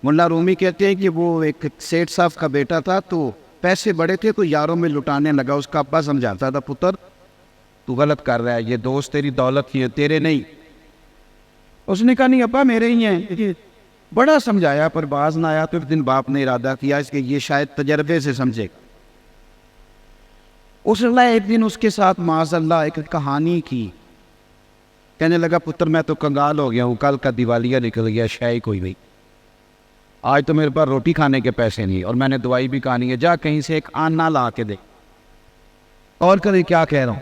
मुल्ला रूमी कहते हैं कि वो एक सेठ साहब का बेटा था, तो पैसे बड़े थे तो यारों में लुटाने लगा। उसका अब्बा समझाता था, पुत्र तू गलत कर रहा है, ये दोस्त तेरी दौलत की है, तेरे नहीं। उसने कहा नहीं अब्बा मेरे ही हैं। बड़ा समझाया पर बाज ना आया। तो एक दिन बाप ने इरादा किया इसके ये शायद तजर्बे से समझेगा। उसने एक दिन उसके साथ माज़अल्लाह एक कहानी की। कहने लगा पुत्र मैं तो कंगाल हो गया हूँ, कल का दिवालिया निकल गया, शायद कोई नहीं, आज तो मेरे पास रोटी खाने के पैसे नहीं और मैंने दवाई भी खानी है, जा कहीं से एक आना ला के दे। और कभी क्या कह रहा हूँ।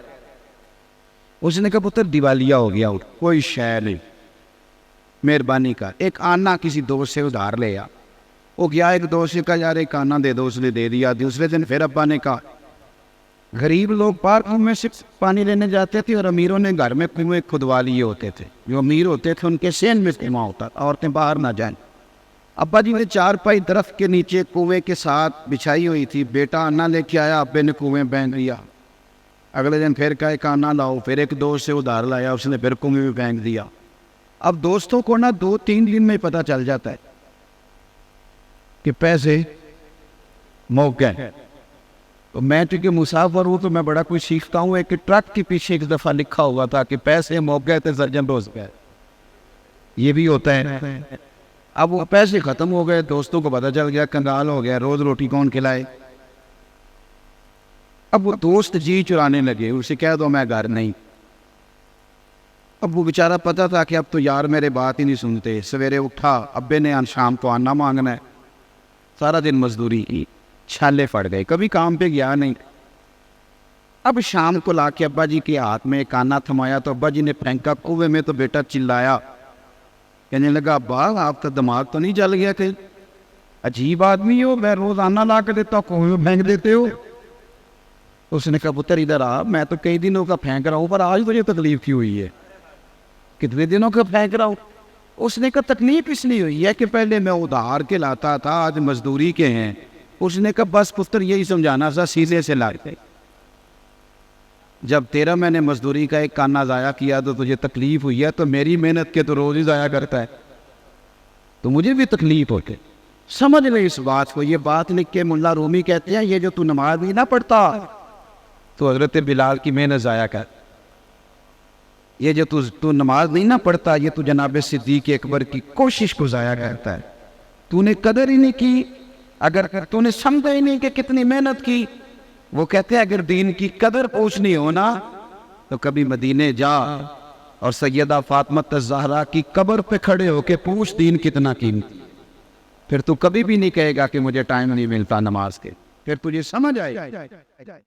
उसने कहा पुत्र दिवालिया हो गया, कोई शय नहीं, मेहरबानी कर एक आना किसी दोस्त से उधार ले आ। वो गया, एक दोस्त से कहा यार एक आना दे दो, उसने दे दिया। दूसरे दिन फिर अब्बा ने कहा, गरीब लोग बाहर कुएं से पानी लेने जाते थे और अमीरों ने घर में कुएं खुदवा लिए होते थे। जो अमीर होते थे उनके सेन में कुआं होता, औरतें बाहर ना जाएं। अब्बा जी ने चारपाई दरख्त के नीचे कुएं के साथ बिछाई हुई थी। बेटा आना लेके आया, अब्बे ने कुएं फेंक दिया। अगले दिन फिर कहा एक आना लाओ, फिर एक दोस्त से उधार लाया, उसने फिर कुएं में फेंक दिया। अब दोस्तों को ना 2-3 दिन में पता चल जाता है कि पैसे मौके हैं। तो मैं चूंकि मुसाफिर हूँ तो मैं बड़ा कुछ सीखता हूँ। एक ट्रक के पीछे एक दफ़ा लिखा हुआ था कि पैसे मौके थे सर्जन रोज गए, ये भी होता है। अब वो पैसे ख़त्म हो गए, दोस्तों को पता चल गया, कंगाल हो गया, रोज़ रोटी कौन खिलाए। अब वो दोस्त जी चुराने लगे, उसे कह दो मैं घर नहीं। अब वो बेचारा पता था कि अब तो यार मेरे बात ही नहीं सुनते। सवेरे उठा, अब्बे ने शाम को आना मांगना है, सारा दिन मजदूरी की, छाले फट गए, कभी काम पे गया नहीं। अब शाम को लाके अब्बा जी के हाथ में एक आना थमाया तो अब्बा जी ने फेंका कुएं में। तो बेटा चिल्लाया, कहने लगा अब्बा आपका दिमाग तो नहीं जल गया कहीं, अजीब आदमी हो, मैं रोज आना ला के देता हूँ, कुएं में फेंक देते हो। उसने कहा पुत्र इधर आ, मैं तो कई दिनों का फेंक रहा हूँ पर आज मुझे तकलीफ क्यों हुई है, कितने दिनों का फेंक रहा हूँ। उसने कहा तकलीफ इसलिए हुई है कि पहले मैं उधार के लाता था, आज मजदूरी के हैं। उसने कहा बस पुत्र यही समझाना था, सीधे से लाते। जब तेरा मैंने मजदूरी का एक काना ज़ाया किया तो तुझे तकलीफ हुई है, तो मेरी मेहनत के तो रोज़ ही ज़ाया करता है, तो मुझे भी तकलीफ होती। समझ ले इस बात को। ये बात लिख के मुल्ला रूमी कहते हैं ये जो तू नमाज भी ना पढ़ता तो हज़रत बिलाल की मेहनत ज़ाया कर। ये जो तू नमाज नहीं ना पढ़ता, ये तू जनाब सिद्दीक़ अकबर की कोशिश को ज़ाया करता है। तूने कदर ही नहीं की, अगर तूने समझा ही नहीं कि कितनी मेहनत की। वो कहते हैं अगर दीन की कदर पूछनी हो ना तो कभी मदीने जा और सैयदा फातिमा ज़हरा की कब्र पे खड़े होके पूछ दीन कितना कीमती। फिर तू कभी भी नहीं कहेगा कि मुझे टाइम नहीं मिलता नमाज के, फिर तुझे समझ आएगा।